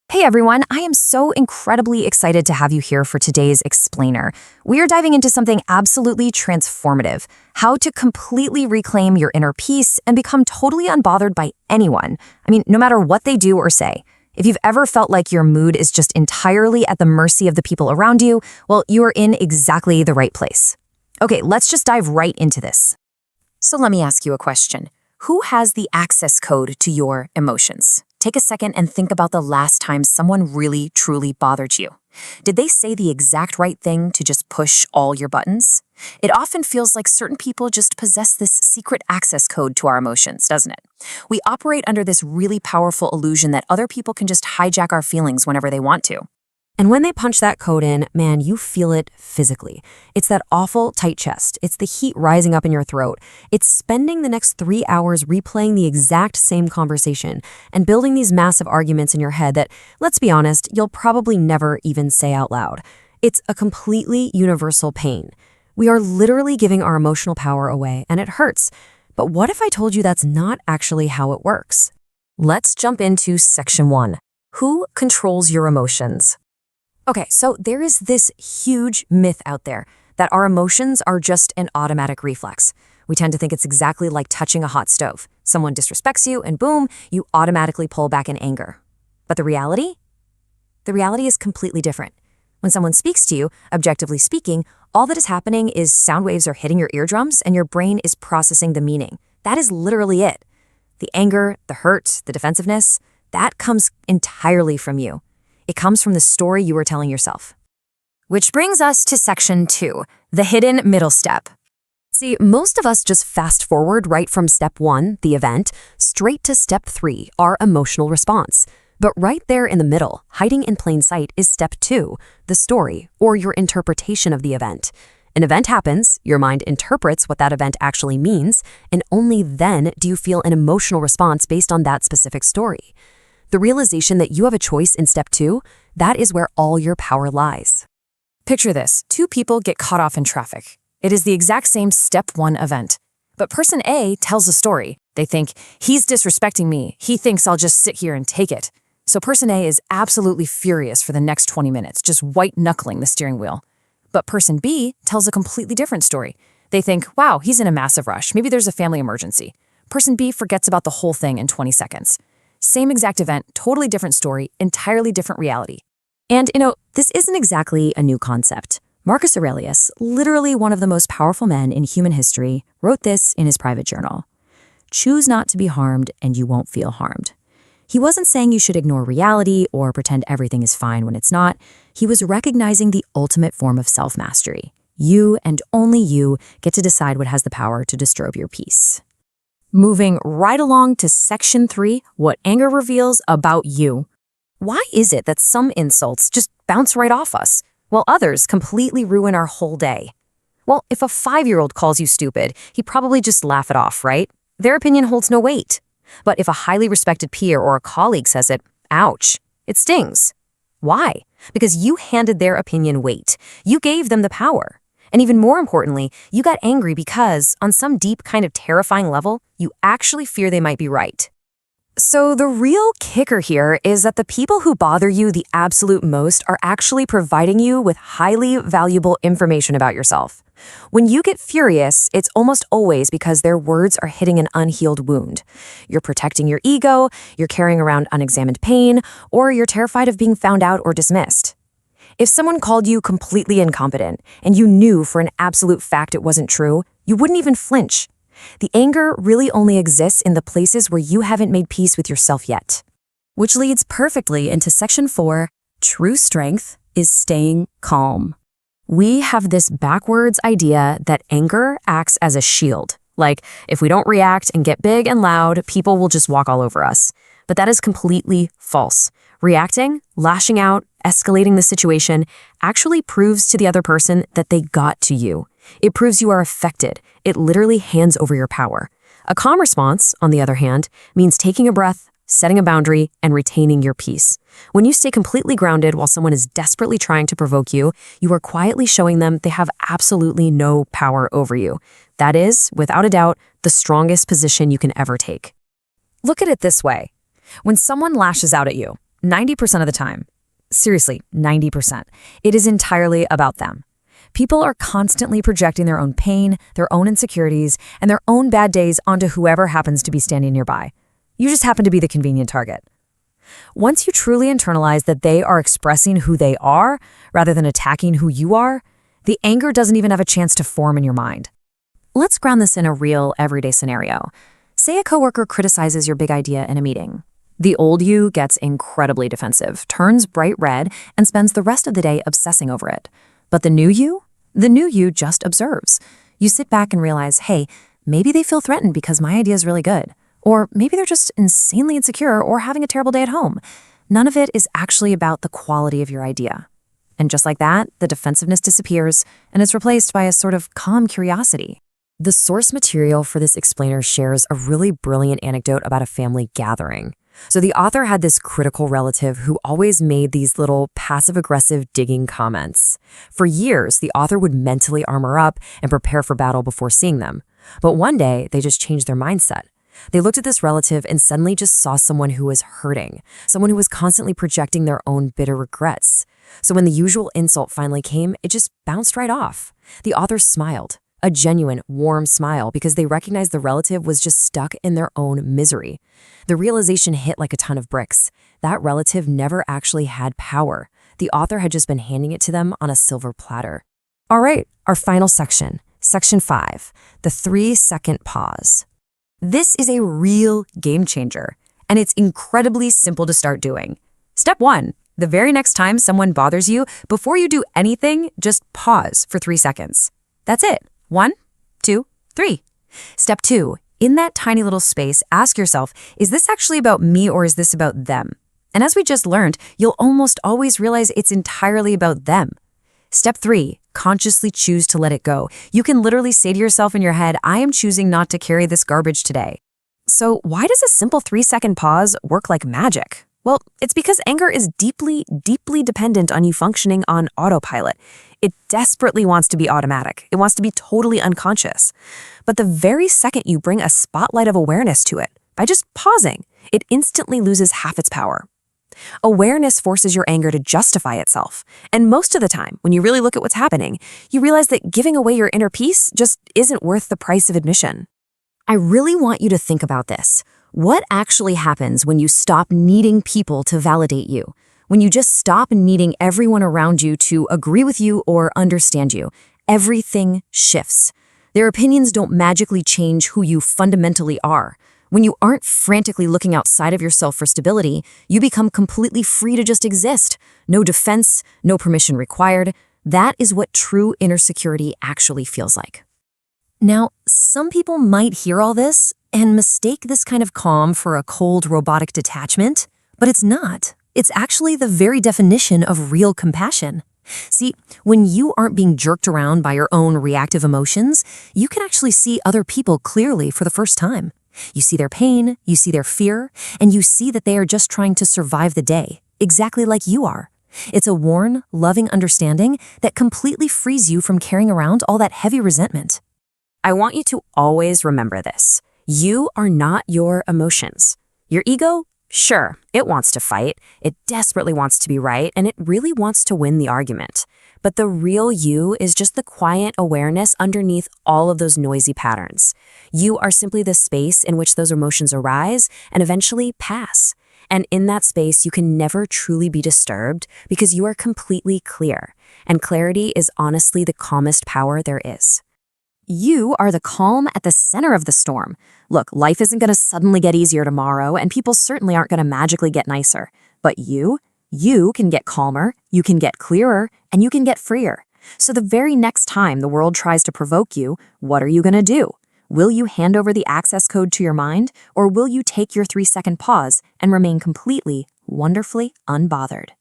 Hey everyone, I am so incredibly excited to have you here for today's explainer. We are diving into something absolutely transformative, how to completely reclaim your inner peace and become totally unbothered by anyone. No matter what they do or say. If you've ever felt like your mood is just entirely at the mercy of the people around you, well, you are in exactly the right place. Okay, let's just dive right into this. So let me ask you a question. Who has the access code to your emotions? Take a second and think about the last time someone really, truly bothered you. Did they say the exact right thing to just push all your buttons? It often feels like certain people just possess this secret access code to our emotions, doesn't it? We operate under this really powerful illusion that other people can just hijack our feelings whenever they want to. And when they punch that code in, man, you feel it physically. It's that awful tight chest. It's the heat rising up in your throat. It's spending the next 3 hours replaying the exact same conversation and building these massive arguments in your head that, let's be honest, you'll probably never even say out loud. It's a completely universal pain. We are literally giving our emotional power away, and it hurts. But what if I told you that's not actually how it works? Let's jump into section 1. Who controls your emotions? Okay, so there is this huge myth out there that our emotions are just an automatic reflex. We tend to think it's exactly like touching a hot stove. Someone disrespects you and boom, you automatically pull back in anger. But the reality? The reality is completely different. When someone speaks to you, objectively speaking, all that is happening is sound waves are hitting your eardrums and your brain is processing the meaning. That is literally it. The anger, the hurt, the defensiveness, that comes entirely from you. It comes from the story you were telling yourself. Which brings us to section 2, the hidden middle step. See, most of us just fast forward right from step 1, the event, straight to step 3, our emotional response. But right there in the middle, hiding in plain sight, is step 2, the story, or your interpretation of the event. An event happens, your mind interprets what that event actually means, and only then do you feel an emotional response based on that specific story. The realization that you have a choice in step 2, that is where all your power lies. Picture this. 2 people get caught off in traffic. It is the exact same step 1 event. But person A tells a story. They think, he's disrespecting me. He thinks I'll just sit here and take it. So person A is absolutely furious for the next 20 minutes, just white-knuckling the steering wheel. But person B tells a completely different story. They think, wow, he's in a massive rush. Maybe there's a family emergency. Person B forgets about the whole thing in 20 seconds. Same exact event, totally different story, entirely different reality. And, this isn't exactly a new concept. Marcus Aurelius, literally one of the most powerful men in human history, wrote this in his private journal. Choose not to be harmed and you won't feel harmed. He wasn't saying you should ignore reality or pretend everything is fine when it's not. He was recognizing the ultimate form of self-mastery. You and only you get to decide what has the power to disturb your peace. Moving right along to section 3, what anger reveals about you. Why is it that some insults just bounce right off us, while others completely ruin our whole day? Well, if a 5-year-old calls you stupid, he'd probably just laugh it off, right? Their opinion holds no weight. But if a highly respected peer or a colleague says it, ouch, it stings. Why? Because you handed their opinion weight. You gave them the power. And even more importantly, you got angry because, on some deep kind of terrifying level, you actually fear they might be right. So the real kicker here is that the people who bother you the absolute most are actually providing you with highly valuable information about yourself. When you get furious, it's almost always because their words are hitting an unhealed wound. You're protecting your ego, you're carrying around unexamined pain, or you're terrified of being found out or dismissed. If someone called you completely incompetent and you knew for an absolute fact it wasn't true, you wouldn't even flinch. The anger really only exists in the places where you haven't made peace with yourself yet. Which leads perfectly into section 4, true strength is staying calm. We have this backwards idea that anger acts as a shield. Like, if we don't react and get big and loud, people will just walk all over us. But that is completely false. Reacting, lashing out, escalating the situation actually proves to the other person that they got to you. It proves you are affected. It literally hands over your power. A calm response, on the other hand, means taking a breath, setting a boundary, and retaining your peace. When you stay completely grounded while someone is desperately trying to provoke you, you are quietly showing them they have absolutely no power over you. That is, without a doubt, the strongest position you can ever take. Look at it this way. When someone lashes out at you, 90% of the time, seriously, 90%, it is entirely about them. People are constantly projecting their own pain, their own insecurities, and their own bad days onto whoever happens to be standing nearby. You just happen to be the convenient target. Once you truly internalize that they are expressing who they are rather than attacking who you are, the anger doesn't even have a chance to form in your mind. Let's ground this in a real, everyday scenario. Say a coworker criticizes your big idea in a meeting. The old you gets incredibly defensive, turns bright red, and spends the rest of the day obsessing over it. But the new you just observes. You sit back and realize, hey, maybe they feel threatened because my idea is really good. Or maybe they're just insanely insecure or having a terrible day at home. None of it is actually about the quality of your idea. And just like that, the defensiveness disappears and it's replaced by a sort of calm curiosity. The source material for this explainer shares a really brilliant anecdote about a family gathering. So the author had this critical relative who always made these little passive-aggressive digging comments. For years, the author would mentally armor up and prepare for battle before seeing them. But one day, they just changed their mindset. They looked at this relative and suddenly just saw someone who was hurting, someone who was constantly projecting their own bitter regrets. So when the usual insult finally came, it just bounced right off. The author smiled, a genuine, warm smile, because they recognized the relative was just stuck in their own misery. The realization hit like a ton of bricks. That relative never actually had power. The author had just been handing it to them on a silver platter. All right, our final section, Section 5, the 3-second pause. This is a real game changer, and it's incredibly simple to start doing. Step 1, the very next time someone bothers you, before you do anything, just pause for 3 seconds. That's it. 1, 2, 3. Step 2, in that tiny little space, ask yourself, is this actually about me or is this about them? And as we just learned, you'll almost always realize it's entirely about them. Step 3, consciously choose to let it go. You can literally say to yourself in your head, I am choosing not to carry this garbage today. So why does a simple 3-second pause work like magic? Well, it's because anger is deeply, deeply dependent on you functioning on autopilot. It desperately wants to be automatic. It wants to be totally unconscious. But the very second you bring a spotlight of awareness to it, by just pausing, it instantly loses half its power. Awareness forces your anger to justify itself. And most of the time, when you really look at what's happening, you realize that giving away your inner peace just isn't worth the price of admission. I really want you to think about this. What actually happens when you stop needing people to validate you? When you just stop needing everyone around you to agree with you or understand you? Everything shifts. Their opinions don't magically change who you fundamentally are. When you aren't frantically looking outside of yourself for stability, you become completely free to just exist. No defense, no permission required. That is what true inner security actually feels like. Now, some people might hear all this and mistake this kind of calm for a cold, robotic detachment, but it's not. It's actually the very definition of real compassion. See, when you aren't being jerked around by your own reactive emotions, you can actually see other people clearly for the first time. You see their pain, you see their fear, and you see that they are just trying to survive the day, exactly like you are. It's a worn, loving understanding that completely frees you from carrying around all that heavy resentment. I want you to always remember this. You are not your emotions. Your ego, sure, it wants to fight, it desperately wants to be right, and it really wants to win the argument. But the real you is just the quiet awareness underneath all of those noisy patterns. You are simply the space in which those emotions arise and eventually pass. And in that space, you can never truly be disturbed because you are completely clear. And clarity is honestly the calmest power there is. You are the calm at the center of the storm. Look, life isn't going to suddenly get easier tomorrow, and people certainly aren't going to magically get nicer. But you can get calmer, you can get clearer, and you can get freer. So the very next time the world tries to provoke you, what are you going to do? Will you hand over the access code to your mind, or will you take your 3-second pause and remain completely, wonderfully unbothered?